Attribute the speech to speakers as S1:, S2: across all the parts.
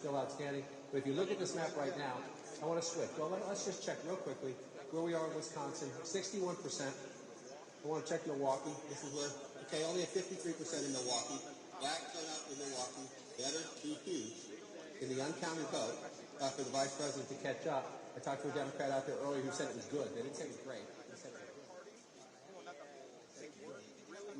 S1: still outstanding. But if you look at this map right now, I want to switch. Well, let's just check real quickly where we are in Wisconsin. 61%. I want to check Milwaukee. This is where, okay, only at 53% in Milwaukee. Black turnout in Milwaukee. Better BP in the uncounted vote for the vice president to catch up. I talked to a Democrat out there earlier who said it was good. They didn't say it was great. They said it was good.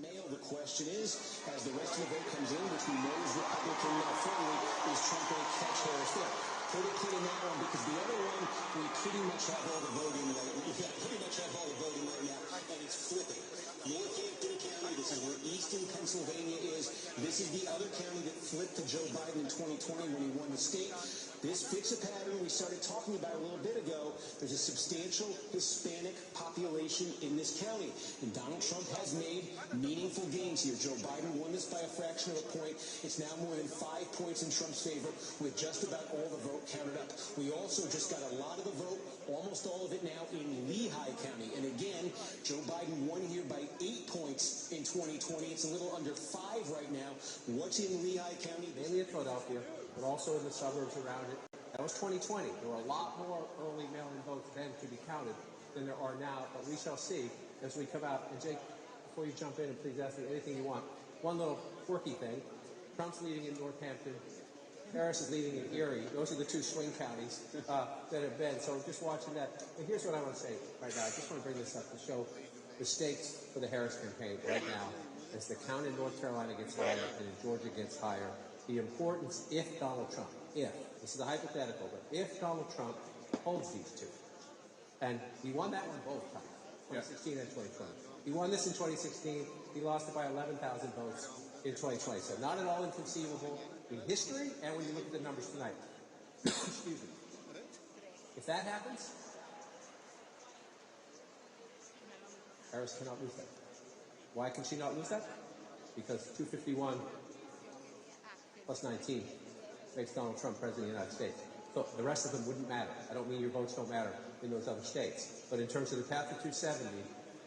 S2: Mail, the question is, as the rest of the vote comes in, which we know is Republican friendly, is Trump going to catch Harris there? Put a pin in that one, because the other one, we pretty much have all the voting right now, and it's flipping. Northampton County, this is where eastern Pennsylvania is. This is the other county that flipped to Joe Biden in 2020 when he won the state. This fits a pattern we started talking about a little bit ago. There's a substantial Hispanic population in this county, and Donald Trump has made meaningful gains here. Joe Biden won this by a fraction of a point. It's now more than 5 points in Trump's favor, with just about all the vote counted up. We also just got a lot of the vote, almost all of it now, in Lehigh County. And again, Joe Biden won here by 8 points in 2020. It's a little under 5 right now. What's in Lehigh County?
S1: Mainly in Philadelphia, but also in the suburbs around it. That was 2020. There were a lot more early mail-in votes then to be counted than there are now, but we shall see as we come out. And Jake, before you jump in, and please ask me anything you want, one little quirky thing. Trump's leading in Northampton. Harris is leading in Erie. Those are the two swing counties that have been. So just watching that. And here's what I want to say right now. I just want to bring this up to show the stakes for the Harris campaign right now as the count in North Carolina gets higher and in Georgia gets higher. The importance, if Donald Trump, this is a hypothetical, but if Donald Trump holds these two, and he won that one both times, 2016 and 2020. He won this in 2016. He lost it by 11,000 votes in 2020. So not at all inconceivable in history, and when you look at the numbers tonight. Excuse me. If that happens, Harris cannot lose that. Why can she not lose that? Because 251 plus 19 makes Donald Trump president of the United States. So the rest of them wouldn't matter. I don't mean your votes don't matter in those other states. But in terms of the path to 270,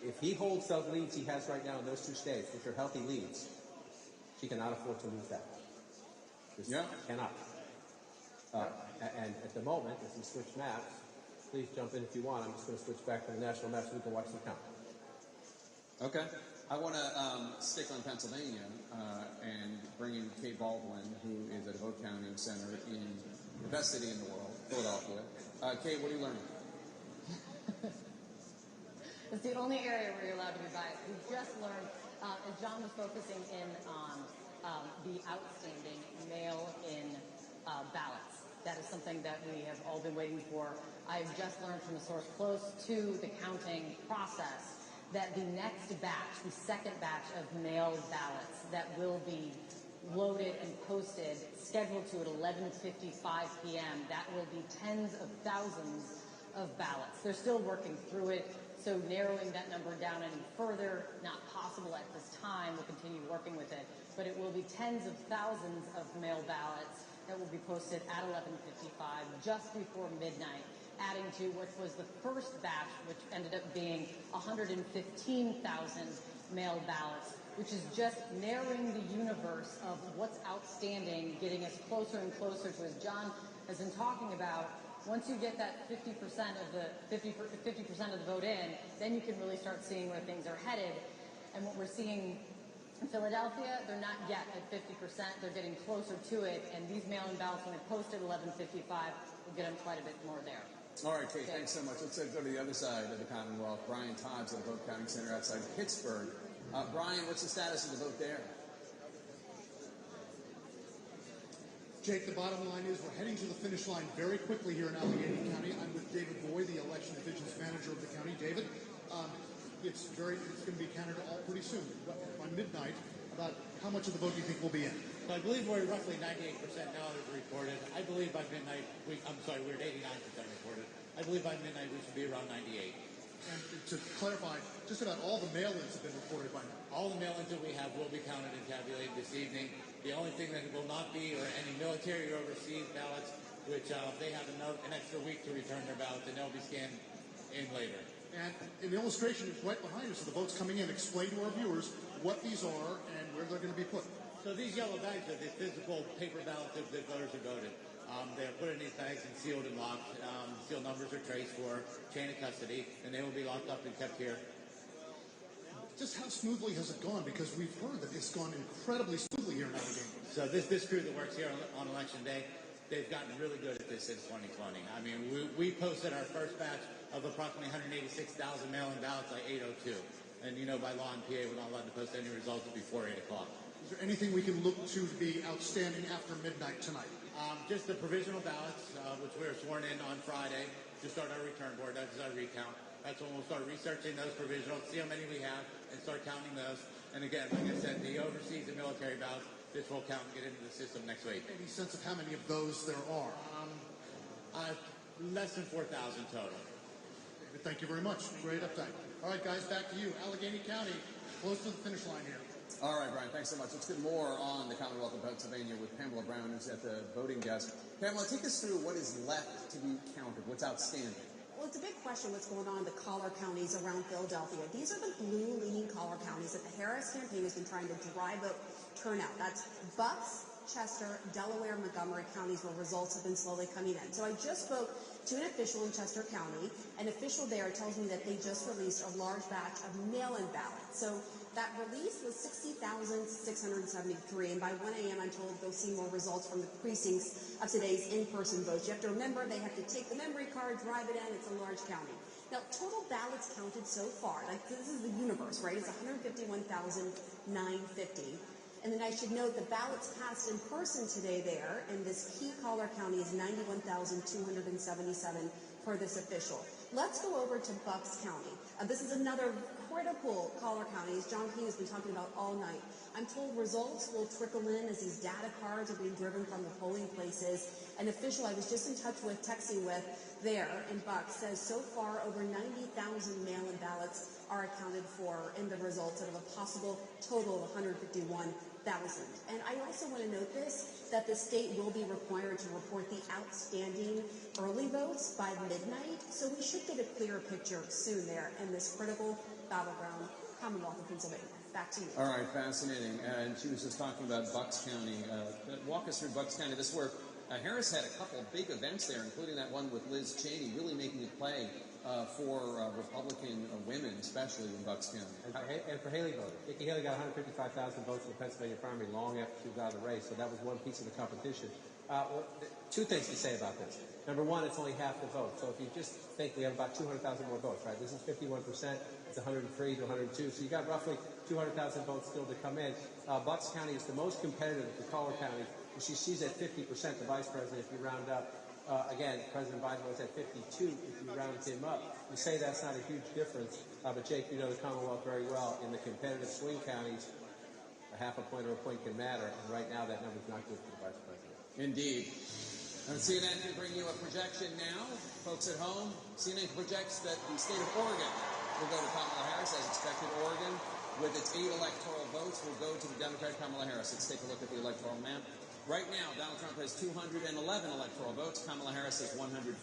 S1: if he holds those leads he has right now in those two states, which are healthy leads, she cannot afford to lose that. Cannot. And at the moment, as we switch maps, please jump in if you want. I'm just going to switch back to the national map so we can watch the count.
S3: Okay. I want to stick on Pennsylvania and bring in Kate Baldwin, who is at a vote counting center in the best city in the world, Philadelphia. Kate, what are you learning?
S4: It's the only area where you're allowed to be biased. We just learned, as John was focusing in on the outstanding mail-in ballots. That is something that we have all been waiting for. I've just learned from a source close to the counting process that the next batch, the second batch of mail ballots that will be loaded and posted, scheduled to at 11:55 p.m., that will be tens of thousands of ballots. They're still working through it, so narrowing that number down any further, not possible at this time. We'll continue working with it, but it will be tens of thousands of mail ballots that will be posted at 11:55, just before midnight, adding to what was the first batch, which ended up being 115,000 mail ballots, which is just narrowing the universe of what's outstanding, getting us closer and closer to, as John has been talking about, once you get that 50% of the vote in, then you can really start seeing where things are headed. And what we're seeing in Philadelphia, they're not yet at 50%. They're getting closer to it. And these mail-in ballots, when they post at 11:55, will get them quite a bit more there.
S3: All right, Kate, thanks so much. Let's go to the other side of the Commonwealth. Brian Todd's at the vote counting center outside Pittsburgh. Brian, what's the status of the vote there?
S5: Jake, the bottom line is we're heading to the finish line very quickly here in Allegheny County. I'm with David Boyd, the election division's manager of the county. David, it's going to be counted all pretty soon, by midnight. About how much of the vote do you think will be in?
S6: So I believe we're roughly 98% now as reported. I believe by midnight, we're at 89% reported. I believe by midnight we should be around 98.
S5: And to clarify, just about all the mail-ins have been reported by now.
S6: All the mail-ins that we have will be counted and tabulated this evening. The only thing that will not be are any military or overseas ballots, which they have an extra week to return their ballots, and they'll be scanned in later.
S5: And an illustration is right behind us of the votes coming in. Explain to our viewers what these are and where they're going to be put.
S6: So these yellow bags are the physical paper ballots that voters have voted. They're put in these bags and sealed and locked. Seal numbers are traced for chain of custody, and they will be locked up and kept here.
S5: Just how smoothly has it gone? Because we've heard that it's gone incredibly smoothly here in Allegheny.
S6: So this crew that works here on election day, they've gotten really good at this since 2020. I mean, we posted our first batch of approximately 186,000 mail-in ballots by 8:02. And, you know, by law in PA, we're not allowed to post any results before 8 o'clock.
S5: Is there anything we can look to be outstanding after midnight tonight?
S6: Just the provisional ballots, which we were sworn in on Friday to start our return board. That's our recount. That's when we'll start researching those provisionals, see how many we have, and start counting those. And again, like I said, the overseas and military ballots, this will count and get into the system next week.
S5: Any sense of how many of those there are?
S6: Less than 4,000 total.
S5: Thank you very much. Great update. All right, guys, back to you. Allegheny County, close to the finish line here.
S3: All right, Brian, thanks so much. Let's get more on the Commonwealth of Pennsylvania with Pamela Brown, who's at the voting desk. Pamela, take us through what is left to be counted, what's outstanding.
S7: Well, it's a big question what's going on in the collar counties around Philadelphia. These are the blue-leaning collar counties that the Harris campaign has been trying to drive up turnout. That's Bucks, Chester, Delaware, Montgomery counties where results have been slowly coming in. So I just spoke to an official in Chester County. An official there tells me that they just released a large batch of mail-in ballots. So that release was 60,673, and by 1 a.m. I'm told they'll see more results from the precincts of today's in-person votes. You have to remember they have to take the memory card, drive it in. It's a large county. Now, total ballots counted so far, like this is the universe, right? It's 151,950. And then I should note the ballots cast in person today there in this key collar county is 91,277 for this official. Let's go over to Bucks County. This is another critical collar county, as John King has been talking about all night. I'm told results will trickle in as these data cards are being driven from the polling places. An official I was just in touch with, texting with there in Bucks, says so far over 90,000 mail-in ballots are accounted for in the results out of a possible total of 151,000. And I also want to note this, that the state will be required to report the outstanding early votes by midnight, so we should get a clearer picture soon there in this critical battleground Commonwealth of Pennsylvania. Back to you.
S3: All right, fascinating. And she was just talking about Bucks County. Walk us through Bucks County. This is where Harris had a couple of big events there, including that one with Liz Cheney, really making a play for Republican women, especially in Bucks County.
S1: And for Haley voters. Nikki Haley got 155,000 votes in the Pennsylvania primary long after she was out of the race, so that was one piece of the competition. Well, two things to say about this. Number one, it's only half the vote. So if you just think we have about 200,000 more votes, right? This is 51%. It's 103 to 102. So you got roughly 200,000 votes still to come in. Bucks County is the most competitive of the collar counties. She's at 50%, the vice president, if you round up. Again, President Biden was at 52 if you round him up. You say that's not a huge difference, but Jake, you know the Commonwealth very well. In the competitive swing counties, a half a point or a point can matter, and right now that number's not good for the vice president.
S3: Indeed. And CNN can bring you a projection now. Folks at home, CNN projects that the state of Oregon will go to Kamala Harris. As expected, Oregon, with its 8 electoral votes, will go to the Democrat Kamala Harris. Let's take a look at the electoral map. Right now, Donald Trump has 211 electoral votes. Kamala Harris has 153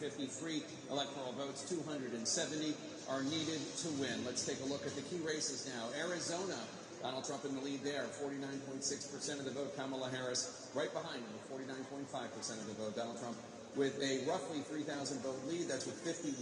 S3: electoral votes. 270 are needed to win. Let's take a look at the key races now. Arizona, Donald Trump in the lead there, 49.6% of the vote. Kamala Harris right behind him with 49.5% of the vote. Donald Trump with a roughly 3,000 vote lead. That's with 51%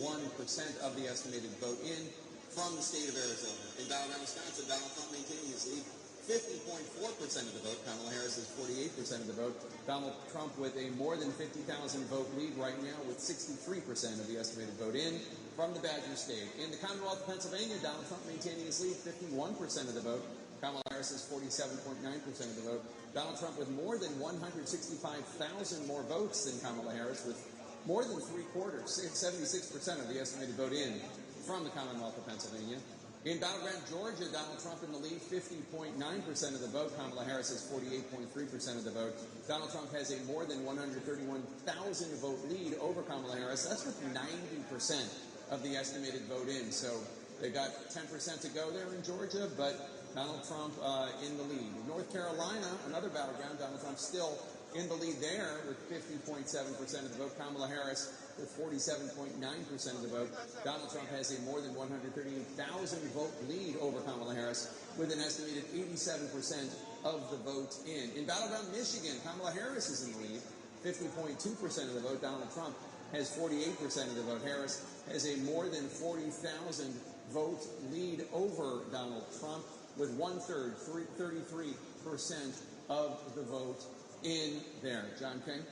S3: of the estimated vote in from the state of Arizona. In battleground Wisconsin, Donald Trump maintaining his lead. 50.4% of the vote. Kamala Harris is 48% of the vote. Donald Trump with a more than 50,000 vote lead right now with 63% of the estimated vote in from the Badger State. In the Commonwealth of Pennsylvania, Donald Trump maintaining his lead, 51% of the vote. Kamala Harris is 47.9% of the vote. Donald Trump with more than 165,000 more votes than Kamala Harris, with more than 3/4, 76% of the estimated vote in from the Commonwealth of Pennsylvania. In battleground Georgia, Donald Trump in the lead, 50.9% of the vote. Kamala Harris has 48.3% of the vote. Donald Trump has a more than 131,000 vote lead over Kamala Harris. That's with 90% of the estimated vote in. So they got 10% to go there in Georgia, but Donald Trump in the lead. In North Carolina, another battleground, Donald Trump still in the lead there with 50.7% of the vote. Kamala Harris with 47.9% of the vote. Donald Trump has a more than 138,000 vote lead over Kamala Harris with an estimated 87% of the vote in. In battleground Michigan, Kamala Harris is in the lead, 50.2% of the vote. Donald Trump has 48% of the vote. Harris has a more than 40,000 vote lead over Donald Trump with 1/3, 33% of the vote in there. John King?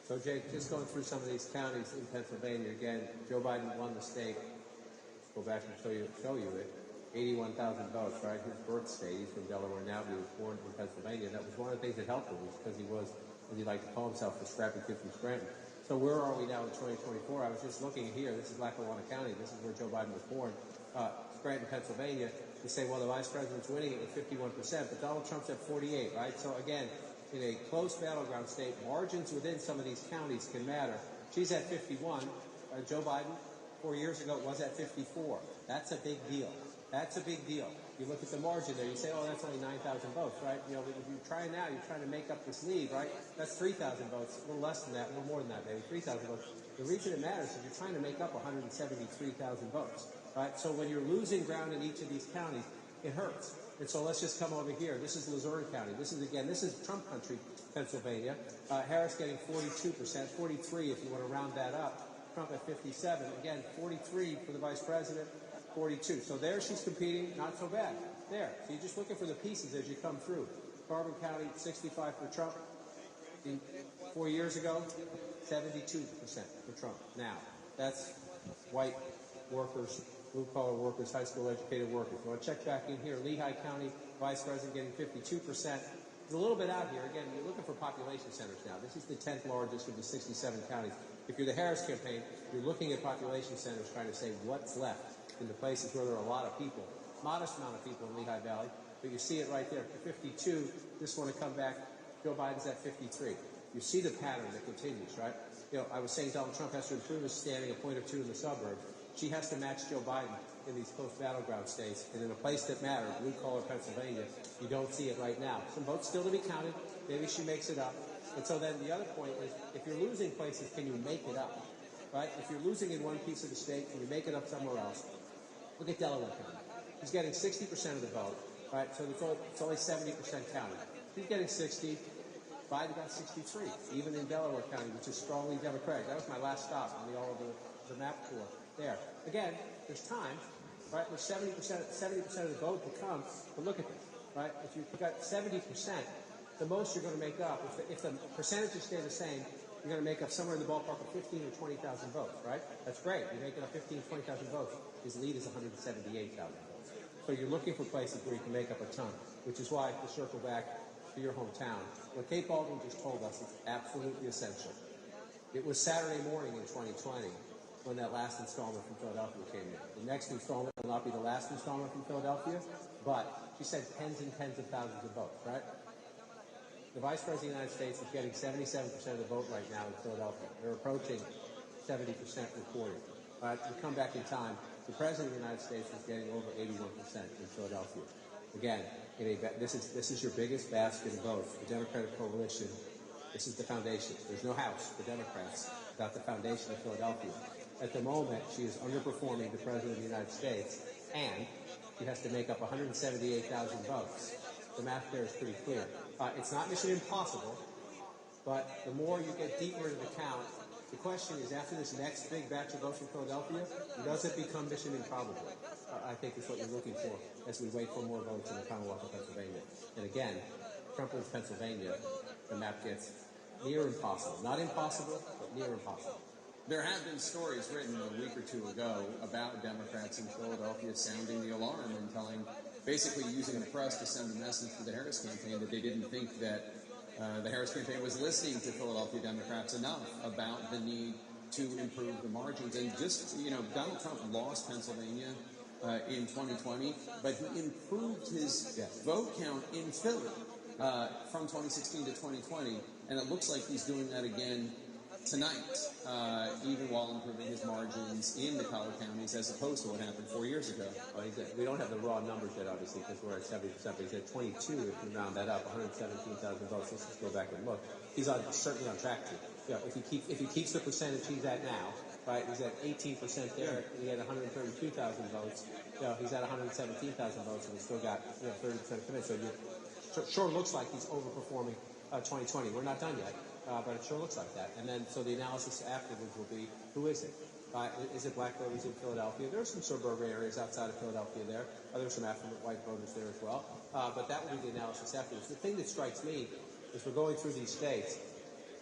S1: So, Jake, just going through some of these counties in Pennsylvania, again, Joe Biden won the state. Let's go back and show you it. 81,000 votes, right? His birth state. He's from Delaware now, but he was born in Pennsylvania. That was one of the things that helped him, was because he was, as he liked to call himself, the scrappy kid from Scranton. So where are we now in 2024? I was just looking here. This is Lackawanna County. This is where Joe Biden was born. Scranton, Pennsylvania. You say, well, the vice president's winning it with 51%, but Donald Trump's at 48, right? So again, in a close battleground state, margins within some of these counties can matter. She's at 51. Joe Biden, 4 years ago, was at 54. That's a big deal. That's a big deal. You look at the margin there. You say, oh, that's only 9,000 votes, right? You know, if you're trying now, you're trying to make up this lead, right? That's 3,000 votes, a little less than that, a little more than that, maybe 3,000 votes. The reason it matters is you're trying to make up 173,000 votes, right? So when you're losing ground in each of these counties, it hurts. And so let's just come over here. This is Luzerne County. This is Trump country, Pennsylvania. Harris getting 42%, 43 if you want to round that up. Trump at 57. Again, 43 for the vice president. 42. So there she's competing, not so bad. There. So you're just looking for the pieces as you come through. Carbon County, 65 for Trump. 4 years ago, 72% for Trump. Now, that's white workers, blue-collar workers, high school educated workers. You want to check back in here. Lehigh County, vice president getting 52%. It's a little bit out here. Again, you're looking for population centers now. This is the 10th largest of the 67 counties. If you're the Harris campaign, you're looking at population centers trying to say what's left in the places where there are a lot of people, modest amount of people in Lehigh Valley, but you see it right there. 52, this one to come back, Joe Biden's at 53. You see the pattern that continues, right? You know, I was saying Donald Trump has to improve his standing a point or two in the suburbs. She has to match Joe Biden in these close battleground states, and in a place that matters, blue-collar Pennsylvania, you don't see it right now. Some votes still to be counted. Maybe she makes it up. And so then the other point is, if you're losing places, can you make it up, right? If you're losing in one piece of the state, can you make it up somewhere else? Look at Delaware County. He's getting 60% of the vote, right? So it's only 70% counted. He's getting 60. Biden got 63, even in Delaware County, which is strongly Democratic. That was my last stop on all of the map tour there. Again, there's time, right? There's 70% of the vote to come, but look at this, right? If you've got 70%, the most you're going to make up, if the percentages stay the same, you're going to make up somewhere in the ballpark of 15 or 20,000 votes, right? That's great. You're making up 15, 20,000 votes. His lead is 178,000 votes. So you're looking for places where you can make up a ton, which is why, to circle back to your hometown, what Kate Baldwin just told us is absolutely essential. It was Saturday morning in 2020 when that last installment from Philadelphia came in. The next installment will not be the last installment from Philadelphia, but she said tens and tens of thousands of votes, right? The Vice President of the United States is getting 77% of the vote right now in Philadelphia. They're approaching 70% reported. To come back in time, the President of the United States is getting over 81% in Philadelphia. Again, this is your biggest basket of votes. The Democratic coalition, this is the foundation. There's no house for Democrats without the foundation of Philadelphia. At the moment, she is underperforming the President of the United States, and she has to make up 178,000 votes. The math there is pretty clear. It's not mission impossible, but the more you get deeper into the count, the question is, after this next big batch of votes from Philadelphia, does it become mission improbable? I think is what you're looking for as we wait for more votes in the Commonwealth of Pennsylvania. And again, Trump wins Pennsylvania, the map gets near impossible. Not impossible, but near impossible.
S3: There have been stories written a week or two ago about Democrats in Philadelphia sounding the alarm and basically using the press to send a message to the Harris campaign that they didn't think that the Harris campaign was listening to Philadelphia Democrats enough about the need to improve the margins. And just, Donald Trump lost Pennsylvania in 2020, but he improved his vote count in Philly from 2016 to 2020, and it looks like he's doing that again tonight, even while improving his margins in the collar counties as opposed to what happened 4 years ago.
S1: Well, we don't have the raw numbers yet, obviously, because we're at 70%, but he's at 22 if you round that up, 117,000 votes. Let's just go back and look. He's certainly on track to. If he keeps the percentage he's at now, right, he's at 18% there, he had 132,000 votes. He's at 117,000 votes, and he's still got 30% commit. So it sure looks like he's overperforming 2020. We're not done yet. but it sure looks like that. And then, so the analysis afterwards will be, who is it? Is it black voters in Philadelphia? There are some suburban areas outside of Philadelphia there. There are some affluent white voters there as well. But that will be the analysis afterwards. The thing that strikes me is we're going through these states.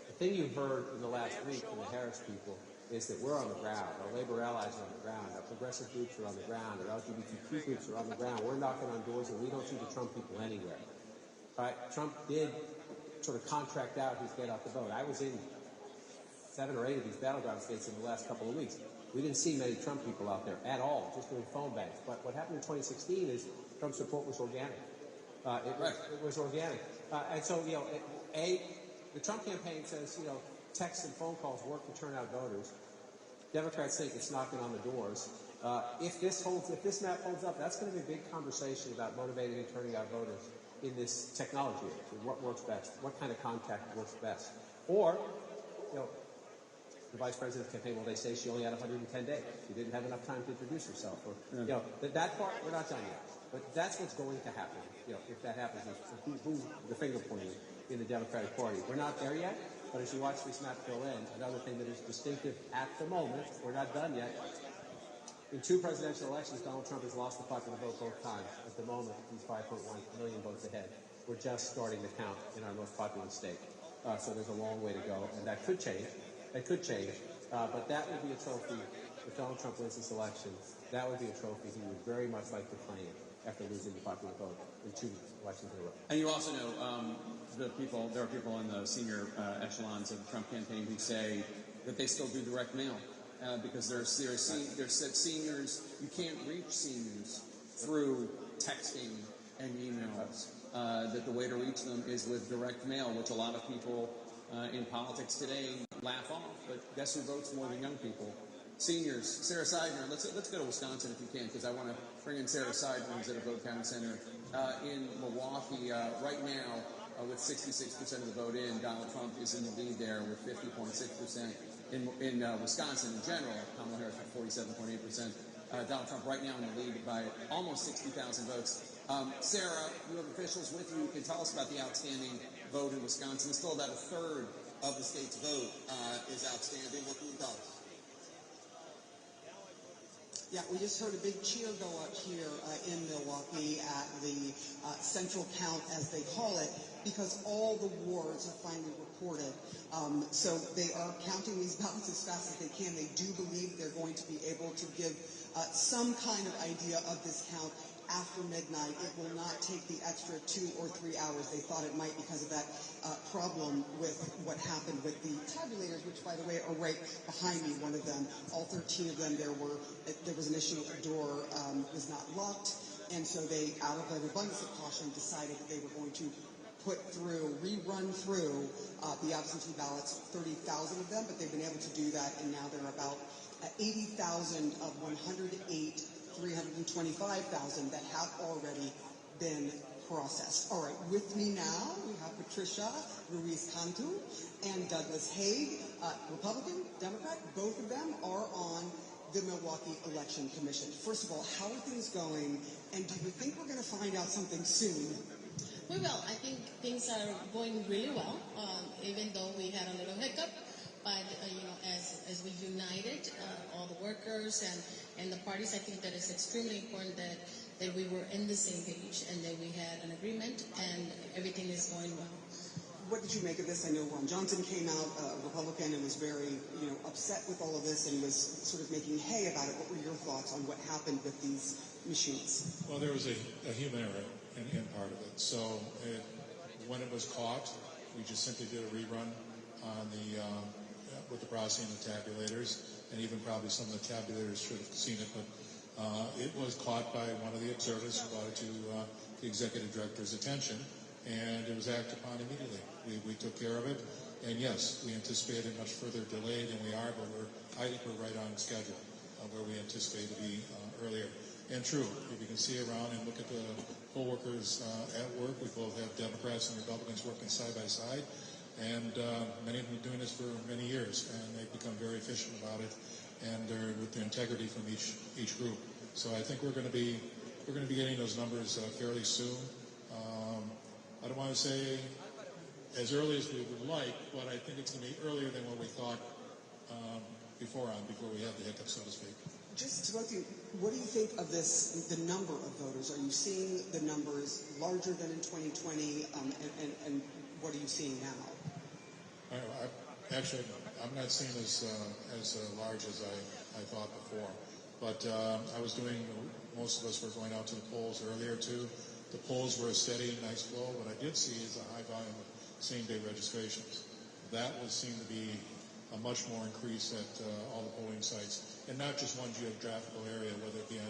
S1: The thing you heard in the last week from the Harris people is that we're on the ground. Our labor allies are on the ground. Our progressive groups are on the ground. Our LGBTQ groups are on the ground. We're knocking on doors, and we don't see the Trump people anywhere. Trump did sort of contract out his get out the vote. I was in 7 or 8 of these battleground states in the last couple of weeks. We didn't see many Trump people out there at all, just doing phone banks. But what happened in 2016 is Trump's support was organic. It was organic. And so, the Trump campaign says, texts and phone calls work to turn out voters. Democrats think it's knocking on the doors. If this map holds up, that's going to be a big conversation about motivating and turning out voters in this technology age. What works best? What kind of contact works best? Or, the vice president's campaign, they say she only had 110 days. She didn't have enough time to introduce herself. Or, that part, we're not done yet. But that's what's going to happen. If that happens, who's the finger pointing in the Democratic Party? We're not there yet. But as you watch this map fill in, another thing that is distinctive at the moment, we're not done yet. In 2 presidential elections, Donald Trump has lost the popular vote both times. At the moment, he's 5.1 million votes ahead. We're just starting to count in our most populous state. So there's a long way to go, and that could change. It could change, but that would be a trophy if Donald Trump wins this election. That would be a trophy he would very much like to claim after losing the popular vote in 2 elections in a row.
S3: And you also know there are people in the senior echelons of the Trump campaign who say that they still do direct mail because there's seniors, you can't reach seniors through texting and emails. That the way to reach them is with direct mail, which a lot of people in politics today laugh off, but guess who votes more than young people? Seniors. Sarah Seidner. Let's go to Wisconsin if you can, because I want to bring in Sarah Seidner, who's at a vote counting center in Milwaukee right now. With 66% of the vote in, Donald Trump is in the lead there with 50.6% in Wisconsin in general. Kamala Harris with 47.8%. Donald Trump right now in the lead by almost 60,000 votes. Sarah, you have officials with you who can tell us about the outstanding vote in Wisconsin. Still about a third of the state's vote is outstanding. What can you tell us?
S8: Yeah, we just heard a big cheer go up here in Milwaukee at the central count, as they call it, because all the wards are finally reported. So they are counting these ballots as fast as they can. They do believe they're going to be able to give some kind of idea of this count after midnight. It will not take the extra 2 or 3 hours. They thought it might because of that problem with what happened with the tabulators, which, by the way, are right behind me, one of them. All 13 of them, there was an issue. A door was not locked, and so they, out of an abundance of caution, decided that they were going to rerun through the absentee ballots, 30,000 of them, but they've been able to do that, and now there are about 80,000 of 108 325,000 that have already been processed. All right, with me now, we have Patricia Ruiz-Cantu and Douglas Haig, Republican, Democrat. Both of them are on the Milwaukee Election Commission. First of all, how are things going, and do you think we're going to find out something soon?
S9: We will. I think things are going really well, even though we had a little hiccup. But, as we united, all the workers and the parties, I think that it's extremely important that we were in the same page and that we had an agreement and everything is going well.
S8: What did you make of this? I know Ron Johnson came out, a Republican, and was very, upset with all of this and was sort of making hay about it. What were your thoughts on what happened with these machines?
S10: Well, there was a human error in part of it. So when it was caught, we just simply did a rerun on with the processing of the tabulators, and even probably some of the tabulators should have seen it, but it was caught by one of the observers who brought it to the executive director's attention, and it was acted upon immediately. We took care of it, and yes, we anticipated much further delay than we are, but I think we're right on schedule where we anticipate to be earlier. And true, if you can see around and look at the poll workers at work, we both have Democrats and Republicans working side by side. And many of them have been doing this for many years, and they've become very efficient about it, and they're with the integrity from each group. So I think we're going to be getting those numbers fairly soon. I don't want to say as early as we would like, but I think it's going to be earlier than what we thought before we had the hiccup, so to speak.
S8: Just to both of you, what do you think of this, the number of voters? Are you seeing the numbers larger than in 2020, and what are you seeing now?
S10: Actually, I'm not seeing as large as I thought before. But most of us were going out to the polls earlier too. The polls were a steady, nice flow. What I did see is a high volume of same-day registrations. That would seem to be a much more increase at all the polling sites, and not just one geographical area, whether it be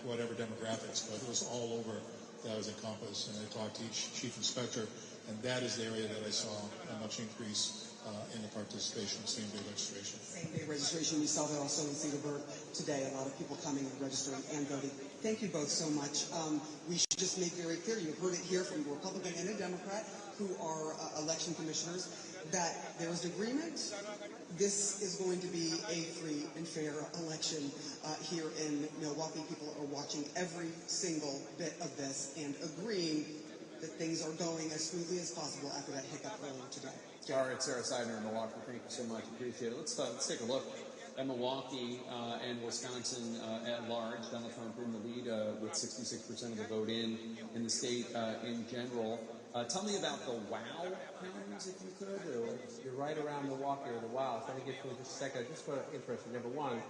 S10: whatever demographics, but it was all over that was encompassed. And I talked to each chief inspector, and that is the area that I saw a much increase in the participation of same-day registration.
S8: Same-day registration. We saw that also in Cedarburg today. A lot of people coming and registering and voting. Thank you both so much. We should just make very clear, you heard it here from a Republican and a Democrat who are election commissioners, that there is agreement. This is going to be a free and fair election here in Milwaukee. People are watching every single bit of this and agreeing that things are going as smoothly as possible after that hiccup earlier today.
S3: All right, Sarah Seidner in Milwaukee, thank you so much. Appreciate it. Let's take a look at Milwaukee and Wisconsin at large. Donald Trump in the lead with 66% of the vote in the state in general. Tell me about the WOW counties, if you could.
S1: You're right around Milwaukee, or the WOWs. Let me get to it just a second. Just for interesting. Number one,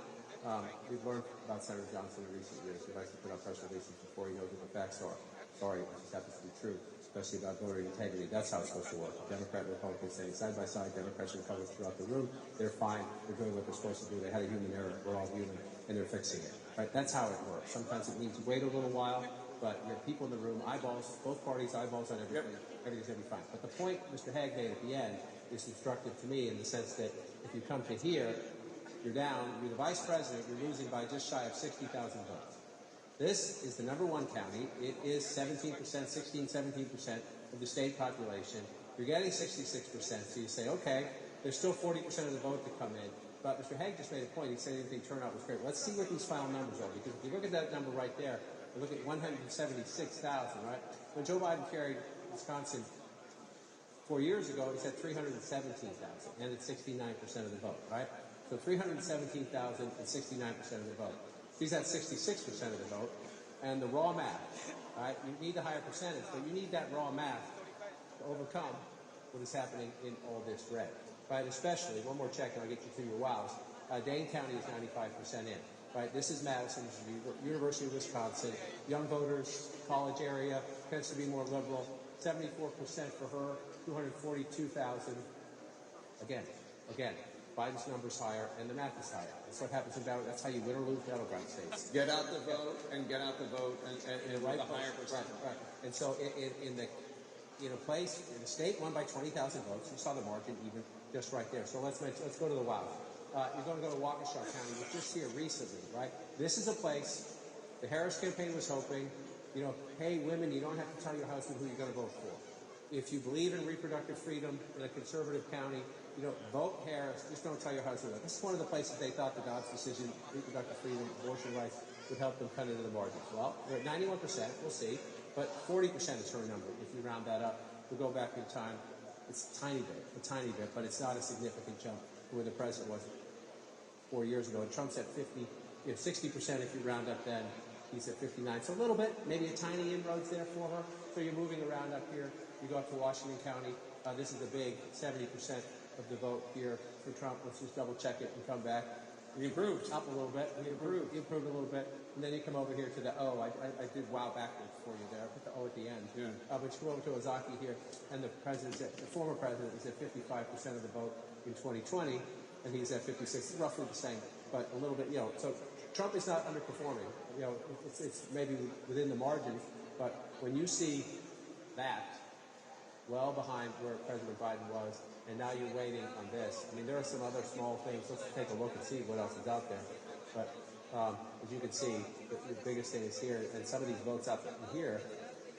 S1: we've learned about Senator Johnson in recent years. He likes to put out press releases before he knows what the facts are. Sorry, it just happens to be true, especially about voter integrity. That's how it's supposed to work. Democrat and Republicans standing side by side, Democrats and Republicans throughout the room. They're fine. They're doing what they're supposed to do. They had a human error. We're all human, and they're fixing it. Right? That's how it works. Sometimes it means you wait a little while, but you have people in the room, eyeballs, both parties, eyeballs on everything. Everything's going to be fine. But the point Mr. Hague made at the end is instructive to me in the sense that if you come to here, you're down, you're the vice president, you're losing by just shy of 60,000 votes. This is the number one county. It is 17%, 17% of the state population. You're getting 66%, so you say, okay, there's still 40% of the vote to come in. But Mr. Hague just made a point. He said anything turnout was great. Let's see what these final numbers are, because if you look at that number right there, you look at 176,000, right? When Joe Biden carried Wisconsin 4 years ago, he said 317,000, and it's 69% of the vote, right? So 317,000 and 69% of the vote. He's at 66% of the vote, and the raw math, right? You need a higher percentage, but you need that raw math to overcome what is happening in all this red, right? Especially, one more check and I'll get you through your wows. Dane County is 95% in, right? This is Madison, this is the University of Wisconsin. Young voters, college area, tends to be more liberal. 74% for her, 242,000. Again. Biden's number's higher, and the math is higher. That's what happens in battleground. That's how you win or lose battleground states.
S3: Get out the vote and get out the vote and
S1: right,
S3: with a higher percentage.
S1: Right. And so in a state won by 20,000 votes, you saw the margin even just right there. So let's go to the WOW. You're going to go to Waukesha County, which just here recently, right? This is a place the Harris campaign was hoping, hey, women, you don't have to tell your husband who you're going to vote for. If you believe in reproductive freedom in a conservative county, vote Harris, just don't tell your husband that. This is one of the places they thought the Dobbs decision, reproductive freedom, abortion rights, would help them cut into the margins. Well, we're at 91%, we'll see, but 40% is her number. If you round that up, we'll go back in time. It's a tiny bit, but it's not a significant jump from where the president was 4 years ago. And Trump's at 50, 60% if you round up then. He's at 59. So a little bit, maybe a tiny inroads there for her. So you're moving around up here. You go up to Washington County. This is a big 70% of the vote here for Trump. Let's just double check it and come back.
S3: He improved.
S1: Up a little bit. He improved a little bit. And then you come over here to the O. I did wow backwards for you there. I put the O at the end.
S3: Yeah.
S1: But you go over to Ozaki here, and the former president is at 55% of the vote in 2020, and he's at 56, roughly the same, but a little bit, So Trump is not underperforming. It's maybe within the margins, but when you see that well behind where President Biden was, and now you're waiting on this. I mean, there are some other small things. Let's take a look and see what else is out there. But as you can see, the biggest thing is here, and some of these votes out here,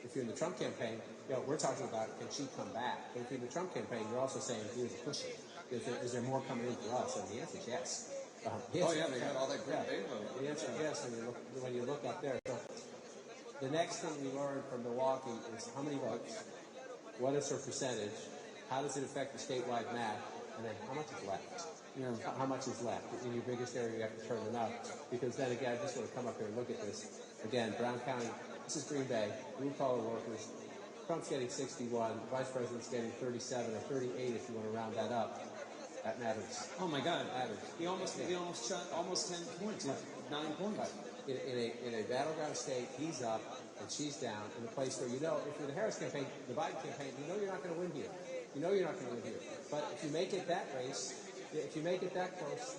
S1: if you're in the Trump campaign, we're talking about can she come back? But if you're in the Trump campaign, you're also saying here's a push. Is there more coming in for us? And the answer is yes.
S3: They got all that great data.
S1: The answer is yes when you look up there. So the next thing we learned from Milwaukee is how many votes what is her percentage, how does it affect the statewide map, and then how much is left? How much is left? In your biggest area, you have to turn enough, because then again, I just want to come up here and look at this. Again, Brown County, this is Green Bay, blue-collar workers. Trump's getting 61, the vice president's getting 37 or 38 if you want to round that up. That matters.
S3: Oh my God,
S1: That matters.
S3: he almost shot almost 10 points, 9 points.
S1: In a battleground state, he's up and she's down in a place where if you're the Harris campaign, the Biden campaign, you're not going to win here. You're not going to win here. But if you make it that race, if you make it that close,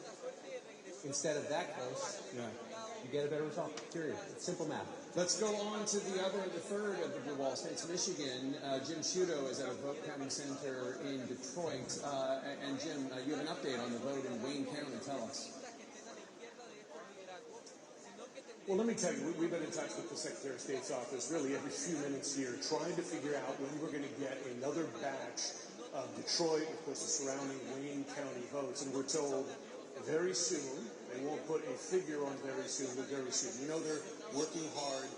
S1: instead of that close, you get a better result. Period. It's simple math.
S3: Let's go on to the third of the blue wall states, Michigan. Jim Sciutto is at a vote counting center in Detroit. And Jim, you have an update on the vote in Wayne County. Tell us.
S11: Well, let me tell you, we've been in touch with the Secretary of State's office really every few minutes here, trying to figure out when we're going to get another batch of Detroit, of course, the surrounding Wayne County votes. And we're told very soon. They won't put a figure on very soon, but very soon. They're working hard,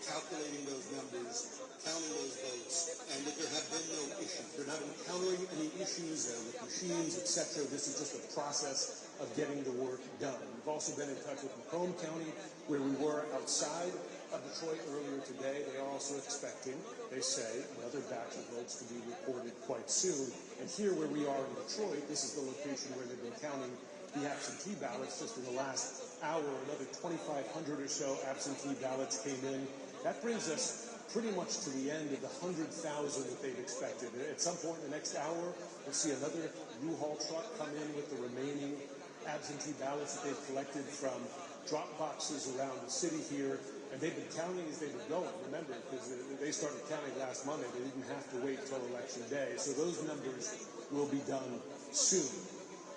S11: calculating those numbers, counting those votes, and that there have been no issues. They're not encountering any issues with machines, etc. This is just a process of getting the work done. We've also been in touch with Macomb County, where we were outside of Detroit earlier today. They are also expecting, they say, another batch of votes to be reported quite soon. And here where we are in Detroit, this is the location where they've been counting the absentee ballots. Just in the last hour, another 2,500 or so absentee ballots came in. That brings us pretty much to the end of the 100,000 that they've expected. At some point in the next hour, we'll see another U-Haul truck come in with the remaining absentee ballots that they've collected from drop boxes around the city here. And they've been counting as they've been going. Remember, because they started counting last Monday, they didn't have to wait until Election Day. So those numbers will be done soon.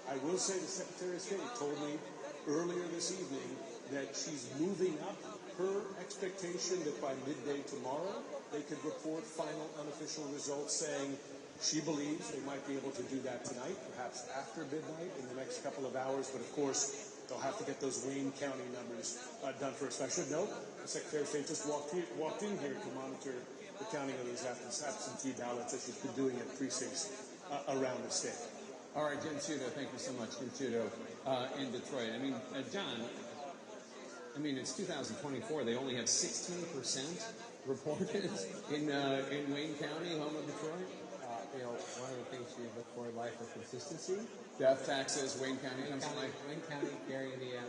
S11: I will say the Secretary of State told me earlier this evening that she's moving up her expectation that by midday tomorrow they could report final unofficial results, saying she believes they might be able to do that tonight, perhaps after midnight in the next couple of hours. But of course, they'll have to get those Wayne County numbers done first. I should note, the Secretary of State just walked in here to monitor the counting of those absentee ballots as she's been doing at precincts around the state.
S3: All right, Jim Sciutto, thank you so much. Jim Sciutto in Detroit. John, it's 2024. They only have 16% reported in Wayne County, home of Detroit.
S1: One of the things you look for in life is consistency.
S3: Death taxes, Wayne County,
S1: Wayne County, Gary, Indiana,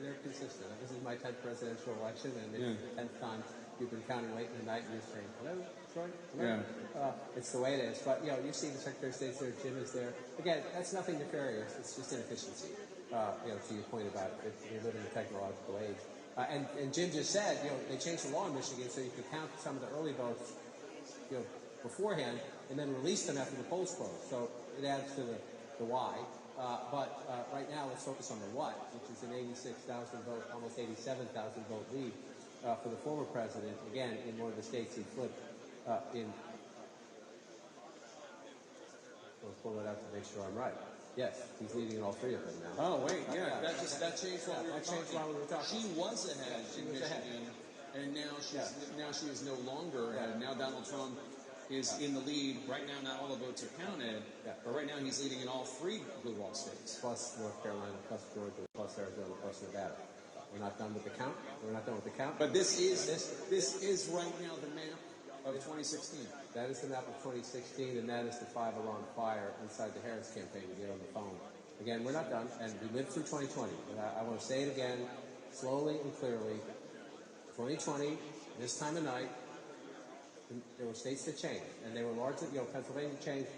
S1: they're consistent. This is my 10th presidential election, and it's the 10th time you've been counting late in the night, and you're saying, hello, Detroit? Hello?
S3: Yeah.
S1: It's the way it is. But, you see the Secretary of State's there, Jim is there. Again, that's nothing nefarious. It's just inefficiency, to your point about it. We live in a technological age. And Jim just said, they changed the law in Michigan so you could count some of the early votes, beforehand, and then release them after the polls close. So it adds to the why. But right now, let's focus on the what, which is an 86,000 vote, almost 87,000 vote lead for the former president, again, in one of the states he flipped in. We'll pull it out to make sure I'm right. Yes, he's leading in all three of them now.
S3: Oh, wait, that changed while we were talking.
S1: She
S3: was ahead in Michigan, and now she is no longer ahead. Now Donald Trump is in the lead. Right now, not all the votes are counted, but right now he's leading in all three blue wall states.
S1: Plus North Carolina, plus Georgia, plus Arizona, plus Nevada. We're not done with the count. But
S3: this is right now the map of 2016.
S1: That is the map of 2016, and that is the 5-alarm fire inside the Harris campaign to get on the phone. Again, we're not done, and we lived through 2020. And I want to say it again, slowly and clearly. 2020, this time of night, there were states that changed, and they were largely, Pennsylvania changed,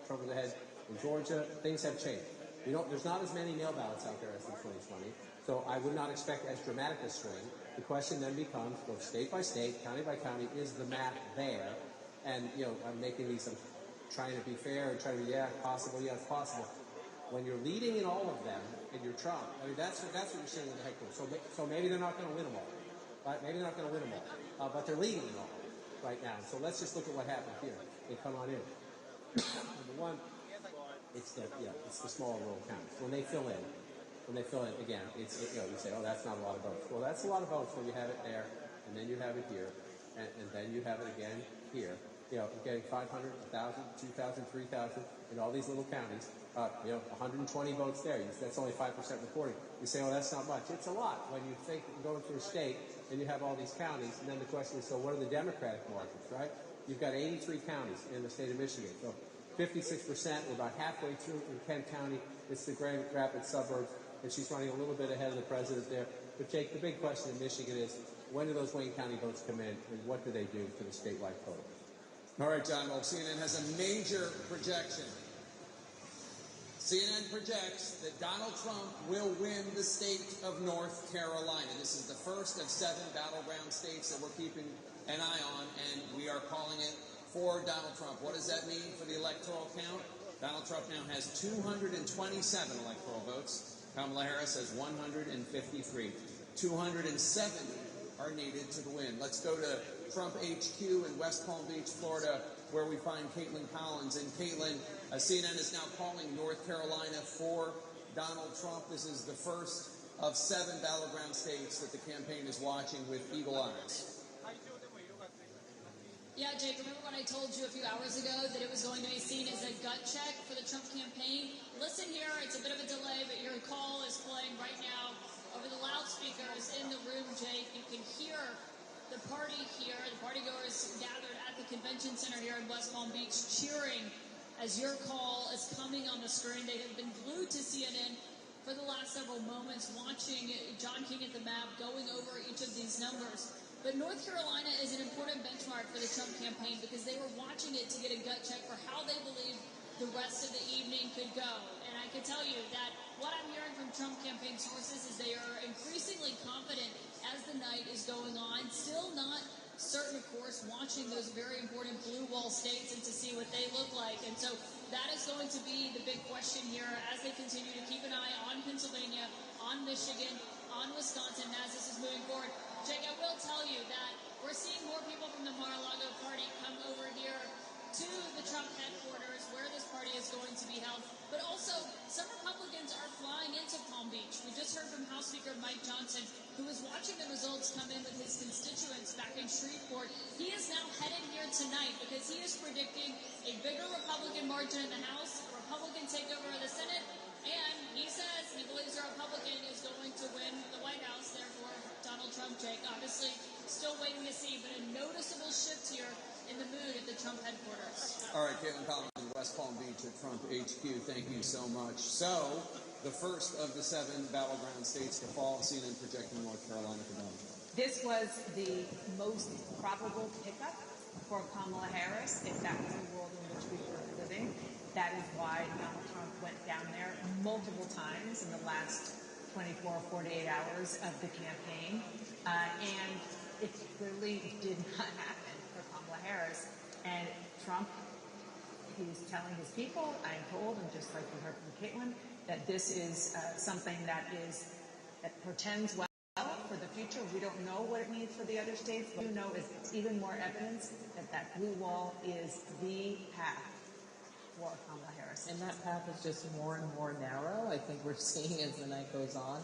S1: Trump was ahead. In Georgia, things have changed. There's not as many mail ballots out there as in 2020, so I would not expect as dramatic a swing. The question then becomes, state by state, county by county, is the map there? And, I'm making these, I'm trying to be fair and trying to be, possible, it's possible. When you're leading in all of them, and you're Trump, that's what you're seeing in the heck. So maybe they're not going to win them all. Right? Maybe they're not going to win them all. But they're leading in all right now. So let's just look at what happened here. They come on in. Number one, it's the smaller rural counties. When they fill in, again, you say, that's not a lot of votes. Well, that's a lot of votes when you have it there, and then you have it here, and then you have it again here. getting 500, 1,000, 2,000, 3,000 in all these little counties. 120 votes there. That's only 5% reporting. You say, oh, that's not much. It's a lot when you think you go into a state and you have all these counties. And then the question is, so what are the Democratic margins, right? You've got 83 counties in the state of Michigan. So 56%, we're about halfway through in Kent County. It's the Grand Rapids suburbs, and she's running a little bit ahead of the president there. But, Jake, the big question in Michigan is, when do those Wayne County votes come in, and what do they do to the statewide total?
S3: All right, John. Well, CNN has a major projection. CNN projects that Donald Trump will win the state of North Carolina. This is the first of 7 battleground states that we're keeping an eye on, and we are calling it for Donald Trump. What does that mean for the electoral count? Donald Trump now has 227 electoral votes. Kamala Harris has 153. 270 are needed to win. Let's go to Trump HQ in West Palm Beach, Florida, where we find Caitlin Collins. And Caitlin, CNN is now calling North Carolina for Donald Trump. This is the first of 7 battleground states that the campaign is watching with eagle eyes.
S12: Yeah, Jake, remember when I told you a few hours ago that it was going to be seen as a gut check for the Trump campaign? Listen here, it's a bit of a delay, but your call is playing right now over the loudspeakers in the room, Jake. You can hear the party here, the partygoers gathered at the convention center here in West Palm Beach cheering as your call is coming on the screen. They have been glued to CNN for the last several moments, watching John King at the map, going over each of these numbers. But North Carolina is an important benchmark for the Trump campaign because they were watching it to get a gut check for how they believe the rest of the evening could go. And I can tell you that what I'm hearing from Trump campaign sources is they are increasingly confident as the night is going on. Still not certain, of course, watching those very important blue wall states and to see what they look like. And so that is going to be the big question here as they continue to keep an eye on Pennsylvania, on Michigan, on Wisconsin as this is moving forward. Jake, I will tell you that we're seeing more people from the Mar-a-Lago party come over here to the Trump headquarters where this party is going to be held. But also, some Republicans are flying into Palm Beach. We just heard from House Speaker Mike Johnson, who was watching the results come in with his constituents back in Shreveport. He is now headed here tonight because he is predicting a bigger Republican margin in the House, a Republican takeover of the Senate, and he says he believes a Republican is going to win the White House, therefore Donald Trump, Jake. Obviously, still waiting to see, but a noticeable shift here in the mood at the Trump headquarters.
S3: All right, Caitlin Collins in West Palm Beach at Trump HQ. Thank you so much. So, the first of the 7 battleground states to fall, CNN projecting North Carolina for Donald Trump.
S13: This was the most probable pickup for Kamala Harris if that was the world in which we were living. That is why Donald Trump went down there multiple times in the last 24 or 48 hours of the campaign. And it clearly did not happen for Kamala Harris. And Trump, he's telling his people, I'm told, and just like we heard from Caitlin, that this is something that portends well for the future. We don't know what it means for the other states, but we know is even more evidence that that blue wall is the path for Kamala Harris.
S14: And that path is just more and more narrow, I think we're seeing as the night goes on.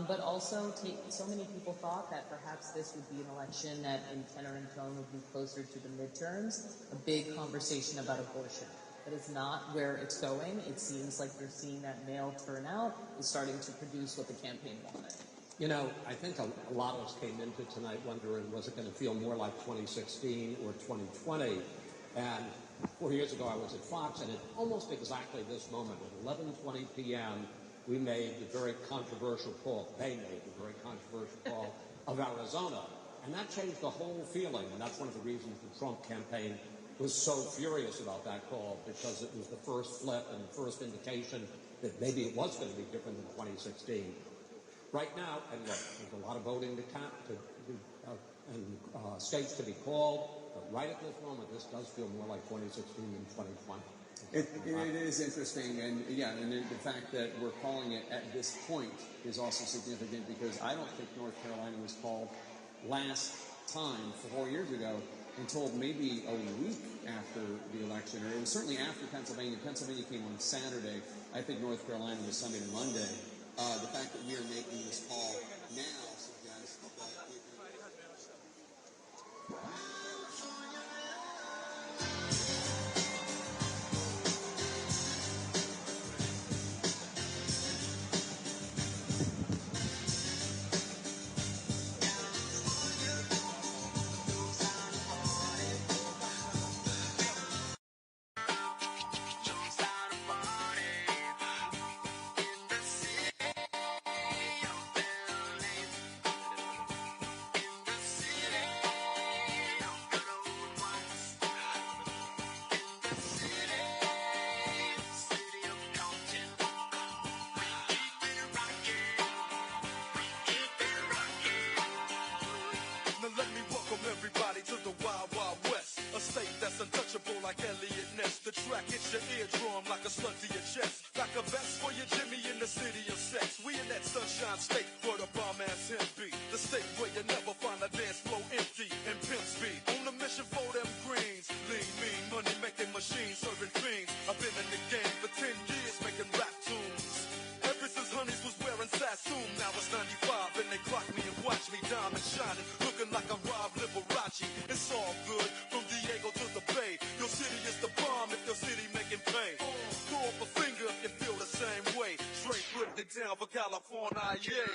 S14: But also, so many people thought that perhaps this would be an election that in tenor and tone would be closer to the midterms, a big conversation about abortion. That is not where it's going. It seems like you're seeing that male turnout is starting to produce what the campaign wanted.
S1: You know, I think a lot of us came into tonight wondering, was it going to feel more like 2016 or 2020? And 4 years ago, I was at Fox, and at almost exactly this moment, at 11:20 p.m., we made the very controversial call. They made the very controversial call of Arizona. And that changed the whole feeling. And that's one of the reasons the Trump campaign was so furious about that call, because it was the first flip and the first indication that maybe it was going to be different than 2016. Right now, and look, there's a lot of voting to count, and states to be called. But right at this moment, this does feel more like 2016 than 2020.
S3: It is interesting, and the fact that we're calling it at this point is also significant because I don't think North Carolina was called last time 4 years ago until maybe a week after the election, or it was certainly after Pennsylvania. Pennsylvania came on Saturday. I think North Carolina was Sunday to Monday. The fact that we are making this call now suggests that
S15: bust your eardrum like a slug to your chest. Like a vest for your Jimmy in the city of sex. We in that sunshine state where the bomb ass him be. The state where you never find a dance floor empty and pimp speed. On a mission for them greens. Lean, mean, money making machines, serving fiends. I've been in the game for 10 years making rap tunes. Ever since Honeys was wearing Sassoon, now it's 95 and they clock me and watch me diamond shining, looking like a Rob Liberace. It's all good from Diego to the Bay. Your city is the bomb if your city making pay. Throw up a finger if you feel the same way. Straight putting it down for California, yeah.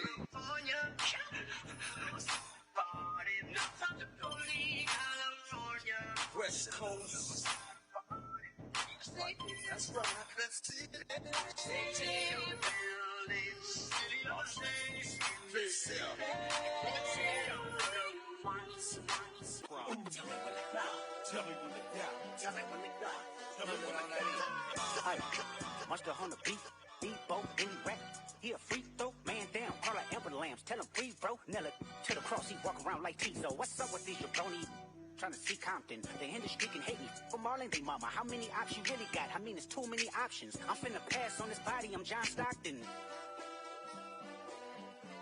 S15: West Coast. That's right. Let's see it. Tell me when they got. Tell me when they got. Tell me when I got.
S16: Monster on the beat, boat, any rap. He a free throw, man down, call like Amber Lambs. Tell him free, bro. Nail it to the cross, he walk around like Tizo. What's up with these jabroni? Trying to see Compton. The industry can hate me. For Marlon, they mama. How many options you really got? I mean, it's too many options. I'm finna pass on this body. I'm John Stockton.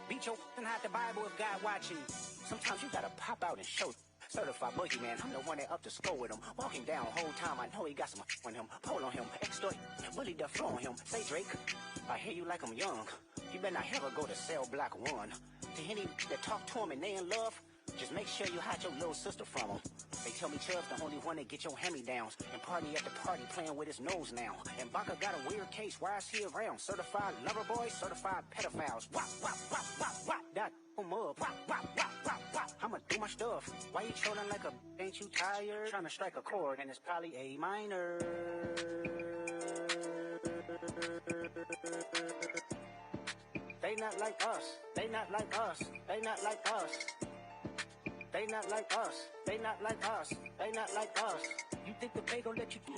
S16: Beat your f***ing hide the Bible if God watching. Sometimes you gotta pop out and show. Certified boogeyman, I'm the one that up to score with him. Walking down whole time, I know he got some on him. Pole on him, extort, bully the flow on him. Say Drake, I hear you like I'm young. You better not ever go to cell block 1. To any that talk to him and they in love, just make sure you hide your little sister from him. They tell me Chubb's the only one that get your hand-me-downs. And party at the party playing with his nose now. And Baca got a weird case, why is he around? Certified lover boys, certified pedophiles. Wop, wop, wop, wop, wop, that up. Wop, wop, wop, wop, wop. I'ma do my stuff. Why you trolling like a ain't you tired? Trying to strike a chord and it's probably A minor. They not like us. They not like us. They not like us. They not like us. They not like us. They not like us. You think that they gon' let you do?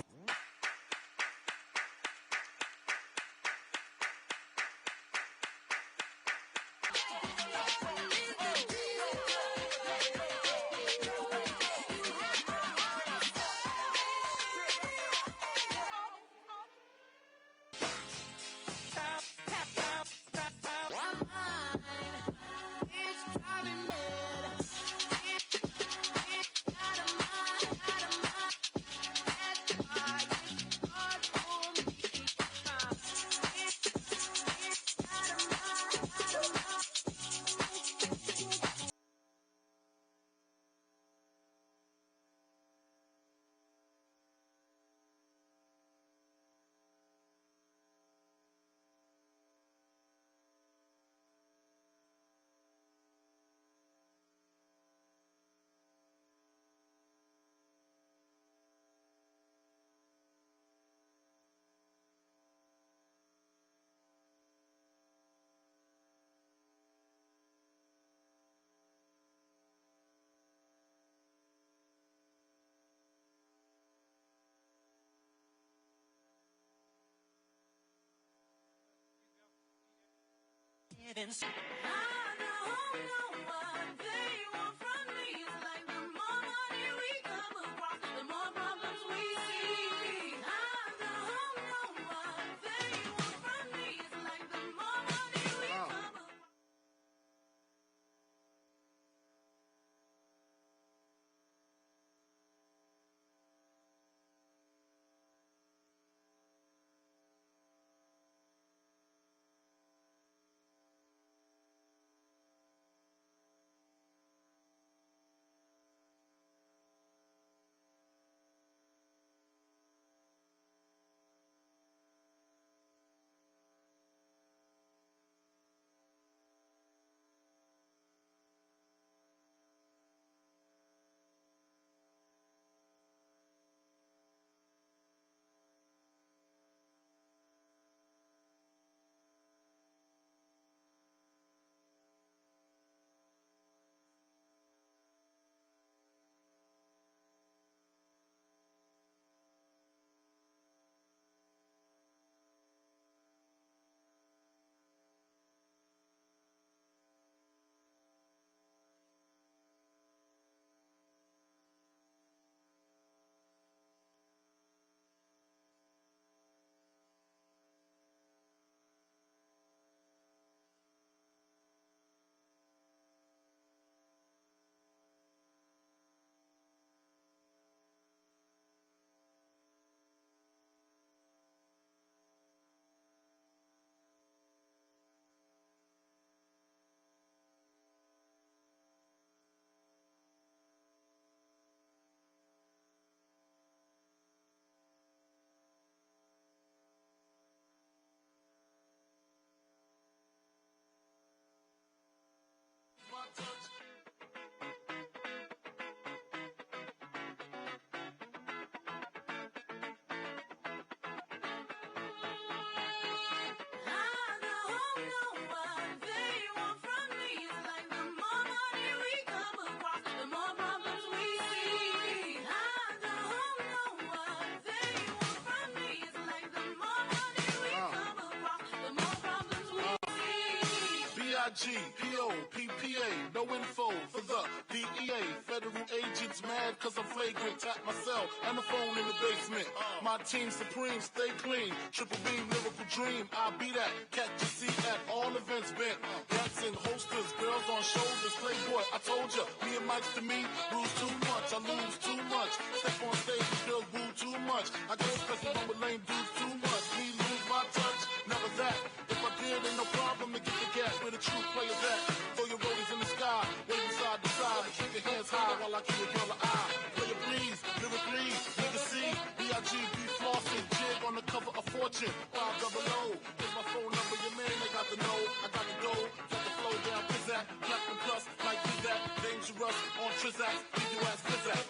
S17: B-I-G, P-O, P-P-A, no info for the DEA. Federal agents mad cause I'm flagrant. Tap my cell and the phone in the basement. My team supreme, stay clean. Triple beam, lyrical dream. I'll be that. Catch your seat at all events bent. Dancing holsters, girls on shoulders. Playboy, I told ya, me and Mike's to me, lose too much. I lose too much. Step on stage, girls boo too much. I go special one with lame dudes too much. Me lose my touch, never that. If I did, ain't no problem to get the gas where the true players at. Throw your rollies in the sky, waving side to side, and keep your hands high while I give a girl an eye. Play a breeze, lyrically, nigga C, B-I-G, B flossing, jig on the cover of Fortune, 500. Here's my phone number, your man, they got the know, I got the dough, got the flow down, pizzazz, platinum plus, like Pizzazz, dangerous, on Trizak, leave your ass Pizzazz.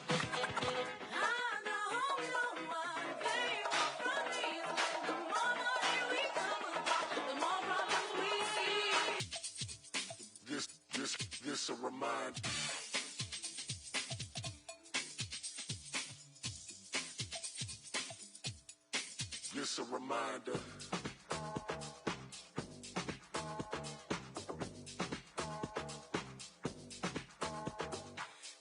S17: This a reminder. This a reminder.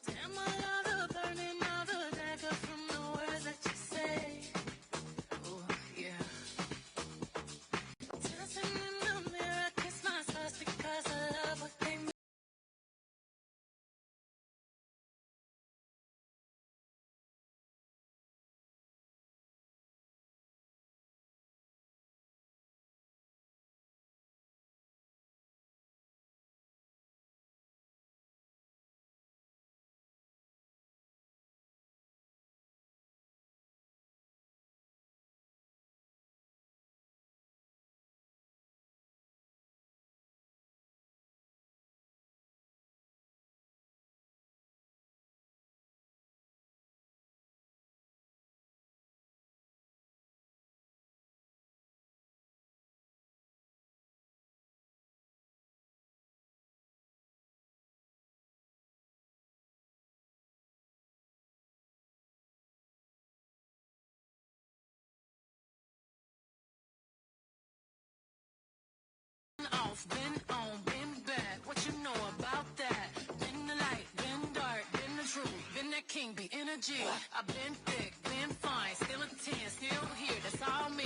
S18: Damn, I love the burning of the dagger from the words that you say. Oh, yeah. Dancing in the mirror, kiss myself because I love what they mean. Off, been on, been back. What you know about that? Been the light, been dark, been the truth, been that king, be energy. I've been thick, been fine, still a 10, still here, that's all me.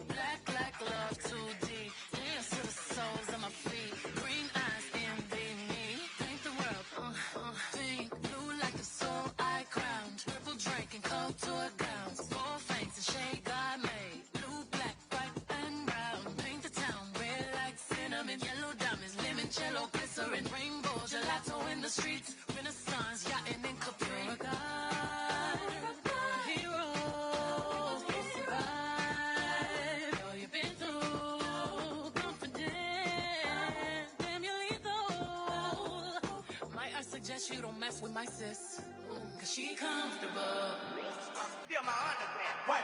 S18: Black, black love, 2D. Dance to the soles of my feet. Green eyes, envy me. Thank the world, pink, blue like the soul I crowned. Purple drink and cold tour gowns. Gold fangs and shade God made. Blue, black, white, and brown. Paint the town red like cinnamon. Yellow diamonds, limoncello, glycerin. Rainbow, gelato in the streets. Renaissance, yachting in Capri. You're a god, hero. You survive. All you've been through. Confident, damn you lethal. Might I suggest you don't mess with my sis? Cause she comfortable. Feel my underground. What?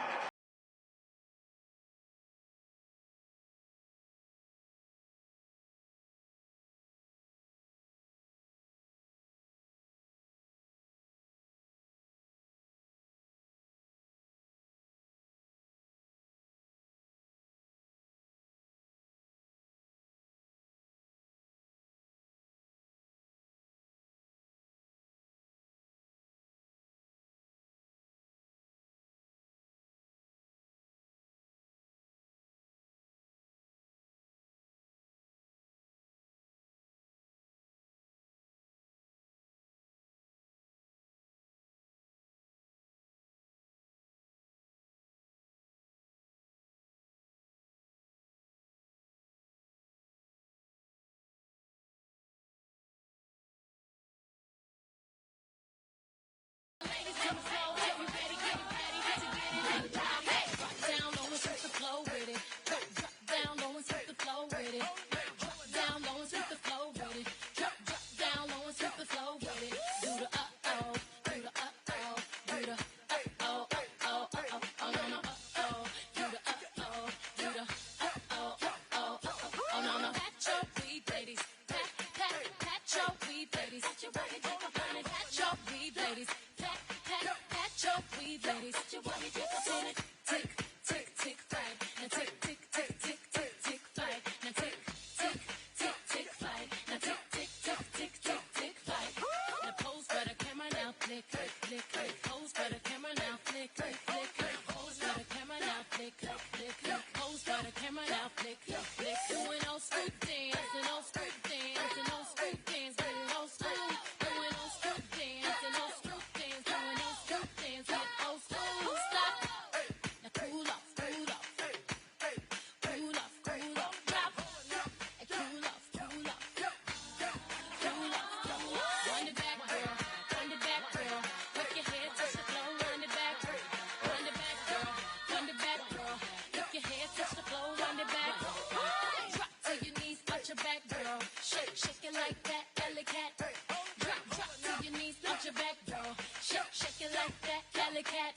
S18: the cat.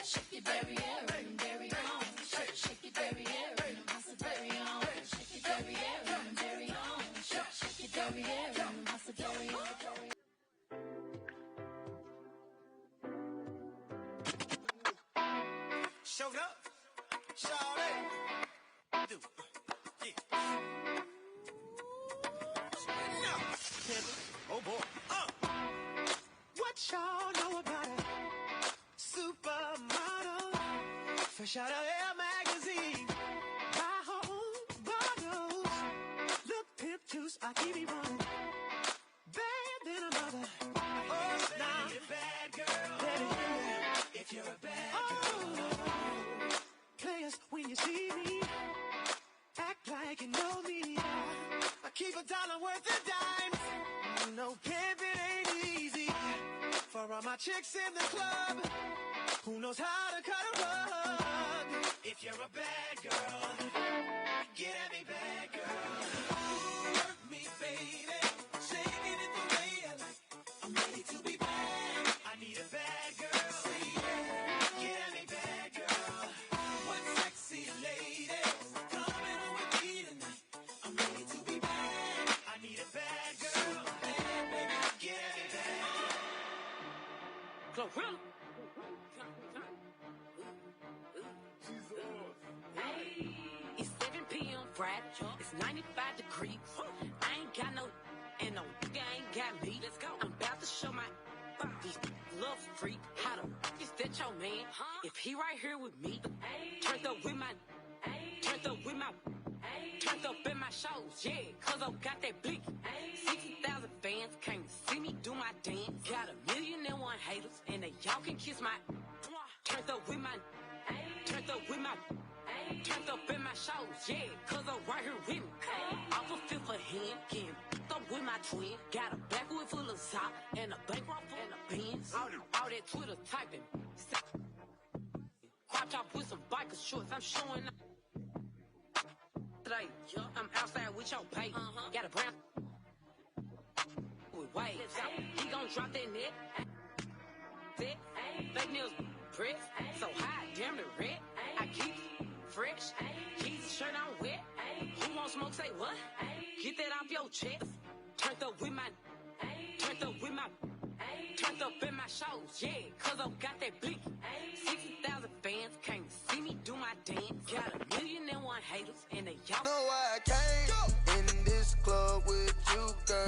S18: Shake your derriere and dairy on. Shake your derriere and massa dairy on. Shake your derriere and dairy on. Shake your derriere and massa dairy on.
S19: Showed up, shawty. Do, yeah. Oh boy. What y'all know about a supermodel? Fresh out of Air magazine. Buy her own bottles. Look, pimp juice, I keep it running. Bad than a mother. Oh, now. You're a bad girl. Baby, if you're a bad girl. Players, when you see me, act like you know me. I keep $1 worth of dimes. No pimping ain't easy. For all my chicks in the club, who knows how to cut a rug? If you're a bad girl, get at me, bad girl. Work me, baby, shaking it the way I like. I'm ready to be bad. I need a bad girl. Say yeah, get at me, bad girl. One sexy lady coming on with me tonight. I'm ready to be bad. I need a bad girl. Bad, baby, get at me, bad.
S18: Glorilla. It's 7 p.m. Friday. It's 95 degrees. I ain't got no, and no nigga ain't got me. Let's go. I'm about to show my these love freak. How the is that your man? If he right here with me, turned up with my, turned up with my, turned up in my shows, yeah, cause I got that blick. 60,000 fans came to see me do my dance. Got 1,000,001 haters, and they y'all can kiss my. Turned up with my, turned up with my, turned up in my shows, yeah, cause I'm right here with me. Off a fifth of hand, getting up with my twin. Got a backwood full of sock, and a bankroll full of beans. All that Twitter typing. Crop top with some biker shorts, I'm showing up. Today, I'm outside with your pay. Got a brown with waves. He gon' drop that net. Fake nails press. So high, damn the red. I keep fresh. Jesus shirt on wet. Who want smoke? Say what? Get that off your chest. Turned up with my, turned up with my, turned up in my shows, yeah, cause I got that blick. 60,000 fans came to see me do my dance. Got 1,000,001 haters, and they y'all
S20: know why I came in this club with you, girl.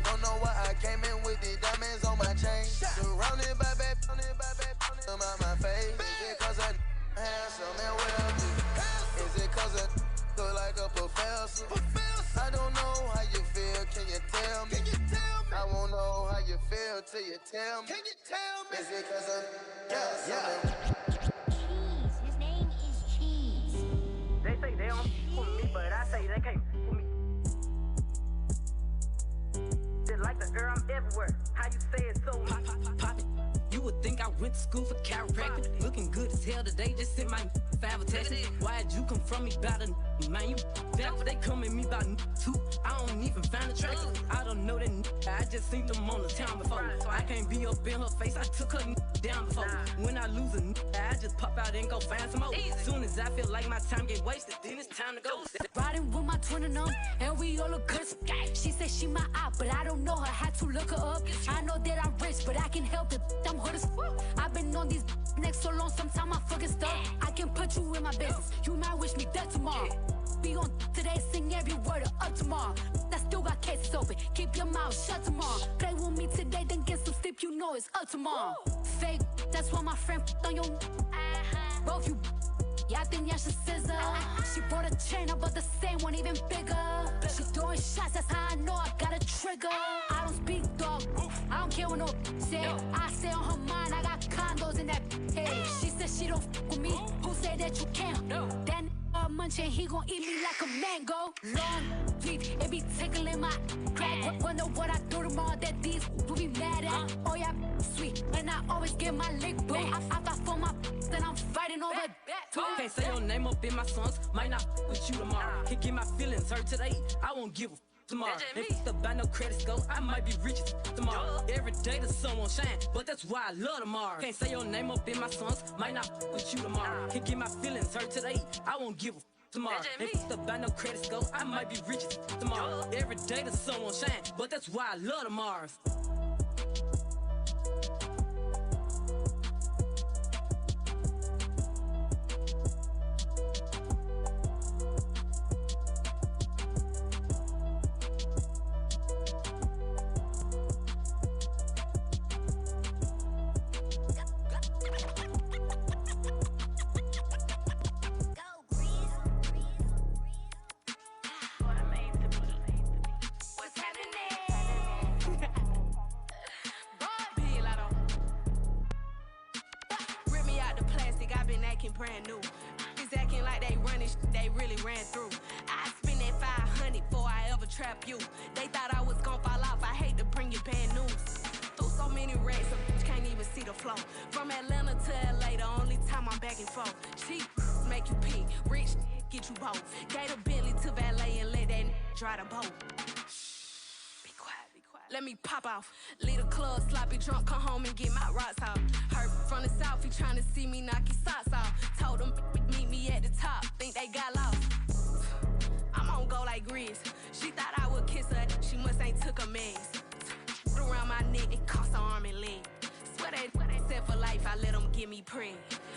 S20: Don't know why I came in with the diamonds on my chain. Surrounded by bad, on my face. Is it cause I'm handsome and wealthy? Is it cause I look like a professor? I don't know how you feel, can you tell me? I won't know how you feel till you tell me. Can you tell me? Is it cause I'm handsome?
S18: Cheese. His name is Cheese.
S16: They say they don't for me, but I say they can't for me. Just like the air, I'm everywhere. How you say it so
S18: Pop it. You would think I went to school for chiropractic. Looking good as hell today, just sent my 5 text. Why'd you come from me about a man? You that they come at me about too. I don't even find the tracks. I don't know that I just seen them on the town before. I can't be up in her face, I took her down before. When I lose a I just pop out and go find some more. Soon as I feel like my time get wasted, then it's time to go.
S21: Riding with my twin and and we all look good. She said she my eye, but I don't know her. Had to look her up. I know that I'm rich, but I can help it. I'm hood as fuck. I've been on these next so long, sometimes I fucking stuck. I can put you in my business. You might wish me dead tomorrow. Be on today, sing every word of up tomorrow. I still got cases open. Keep your mouth shut tomorrow. Play with me today, then get some sleep. You know it's up tomorrow. Fake, that's why my friend on your. Both you. Yeah, I think y'all should scissor. She brought a chain, I bought the same one, even bigger. She throwing shots, that's how I know I got a trigger. I don't speak dog, I don't care what no say. I stay on her mind, I got condos in that head. She said she don't with me, who said that you can't? That munching, he gon' eat me like a mango. Long teeth, it be tickling my crack. Wonder what I do tomorrow that these will be mad at. Oh yeah, sweet, and I always get my lick, boo. I fight for my then I'm fighting over that.
S18: Can't say your name up in my songs, might not with you tomorrow. Can get my feelings hurt today, I won't give a
S2: tomorrow. If the buy no credit score, I might be rich tomorrow. Every day the sun won't shine, but that's why I love tomorrow. Can't say your name up in my songs, might not with you tomorrow. Can't get my feelings hurt today, I won't give a tomorrow. If the buy no credit score, I might be rich tomorrow. Every day the sun won't shine, but that's why I love tomorrow.
S22: Brand new. It's acting like they running they really ran through. I spend that 500 before I ever trap you. They thought I was gonna fall off. I hate to bring you bad news. Through so many racks, a bitch can't even see the flow. From Atlanta to LA, the only time I'm back and forth. Cheap make you pee, rich get you both. Gave a Bentley to valet and let that dry the boat. Let me pop off. Leave the club, sloppy drunk, come home and get my rocks off. Heard from the south, he tryna see me knock his socks off. Told them meet me at the top, think they got lost. I'm on go like Grizz. She thought I would kiss her, she must ain't took a mess. Around my neck, it cost her arm and leg. Swear they said for life, I let them get me preg.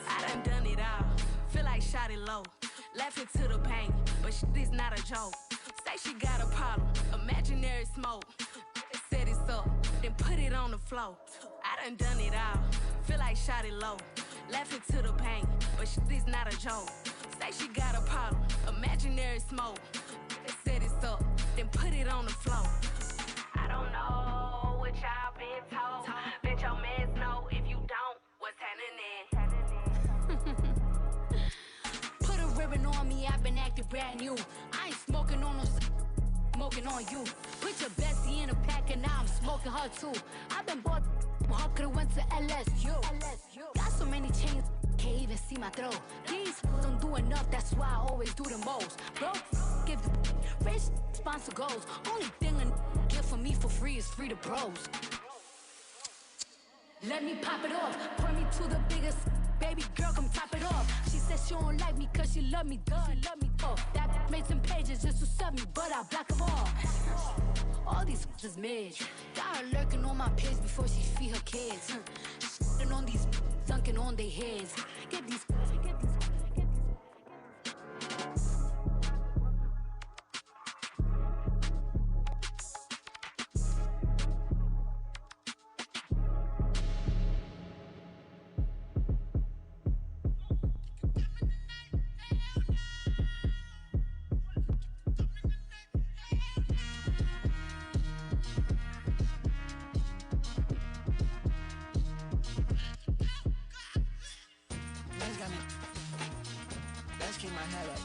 S22: I done it all, feel like shot it low. Laughing to the pain, but this not a joke. Say she got a problem, imaginary smoke. Set it up, then put it on the floor. I done it all, feel like shot it low. Laughing to the pain, but this not a joke. Say she got a problem, imaginary smoke. Set it up, then put it on the floor. I don't know what y'all been told. Bet your mans know if you don't, what's happening?
S21: Put a ribbon on me, I've been acting brand new. I ain't smoking on no smoking on you. Put your bestie in a pack and now I'm smoking her too. I've been bought, her could've went to LSU. Got so many chains, can't even see my throat. These don't do enough, that's why I always do the most. Bro, give the rich sponsor goals. Only thing a get for me for free is free to bros. Let me pop it off, point me to the biggest. Baby girl, come top it off. She said she don't like me cause she love me, duh. That made some pages just to sub me, but I block them all. All these is mid. Got her lurking on my page before she feed her kids. And on these dunking on their heads. Get these.
S16: Let's keep my head up.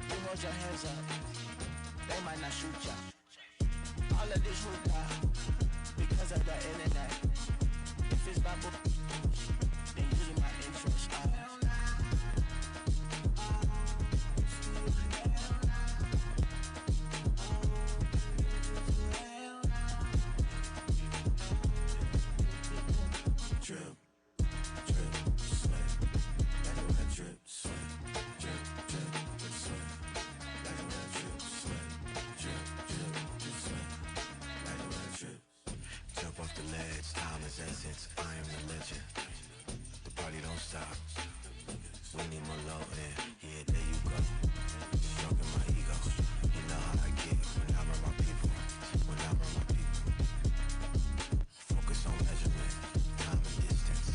S16: You hold your hands up. They might not shoot ya. All of this hoopla because of the internet. If it's Bible, then use my interest.
S19: Drip, drip, sweat. Like a red drip, sweat. Drip, drip, drip, sweat. Like a red drip, sweat. Drip, drip, drip, sweat. Like a red drip. Jump off the ledge, time is essence. I am the legend. The party don't stop. We need more low end. Yeah, there you go. Stroking my ego. You know how I get when I'm around my people. When I'm around my people. Focus on measurement. Time and distance.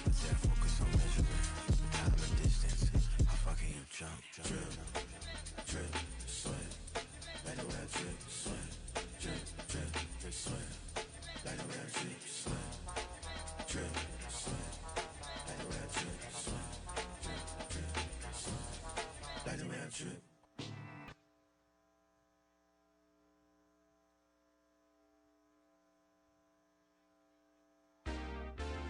S19: I said focus on measurement. Time and distance. How far can you jump? Drip, drip, sweat. Like a red drip, sweat. Drip, drip, drip, sweat. Like a red drip, sweat. Drip, sweat. Like a red drip, sweat. Drip, drip, sweat. Like a red drip.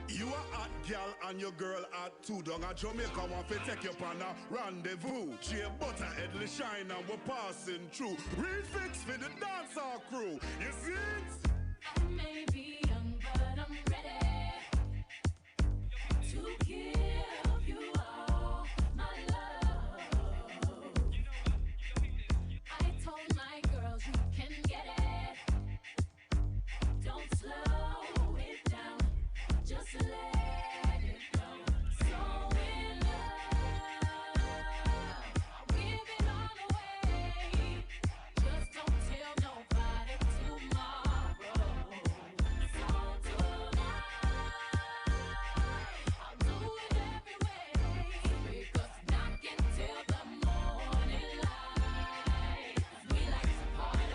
S17: You a hot gal and your girl hot too. Down a Jamaica want to take you on a rendezvous. She a butterhead the shine and we're passing through. Real fix for the dancehall crew. You see it?
S22: I may be young, but I'm ready to give you all my love. I told my girls you can get it. Don't slow it down, just let it go. So in love, give it all away. Just don't tell nobody tomorrow. So tonight, I'll do it every way, because knocking till the morning light. We like to party.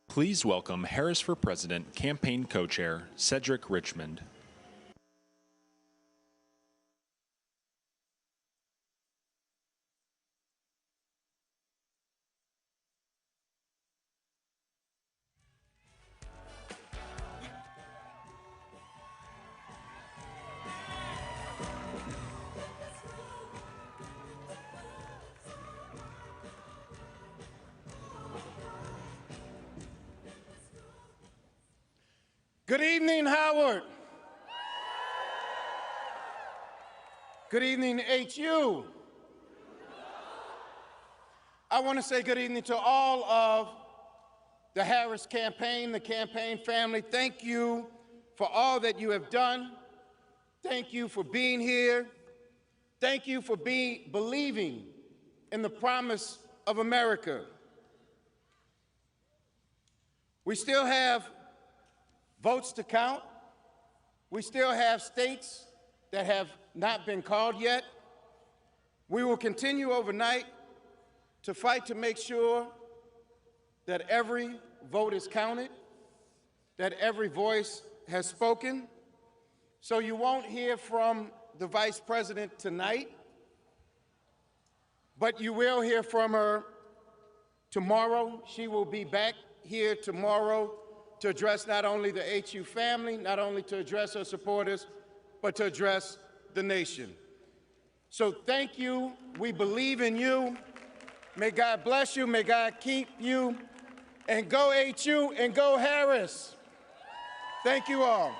S4: Please welcome Harris for President campaign co-chair Cedric Richmond.
S6: Good evening, Howard. Good evening, HU. I want to say good evening to all of the Harris campaign, the campaign family. Thank you for all that you have done. Thank you for being here. Thank you for believing in the promise of America. We still have votes to count. We still have states that have not been called yet. We will continue overnight to fight to make sure that every vote is counted, that every voice has spoken. So you won't hear from the Vice President tonight, but you will hear from her tomorrow. She will be back here tomorrow to address not only the HU family, not only to address her supporters, but to address the nation. So thank you. We believe in you. May God bless you. May God keep you. And go HU and go Harris. Thank you all.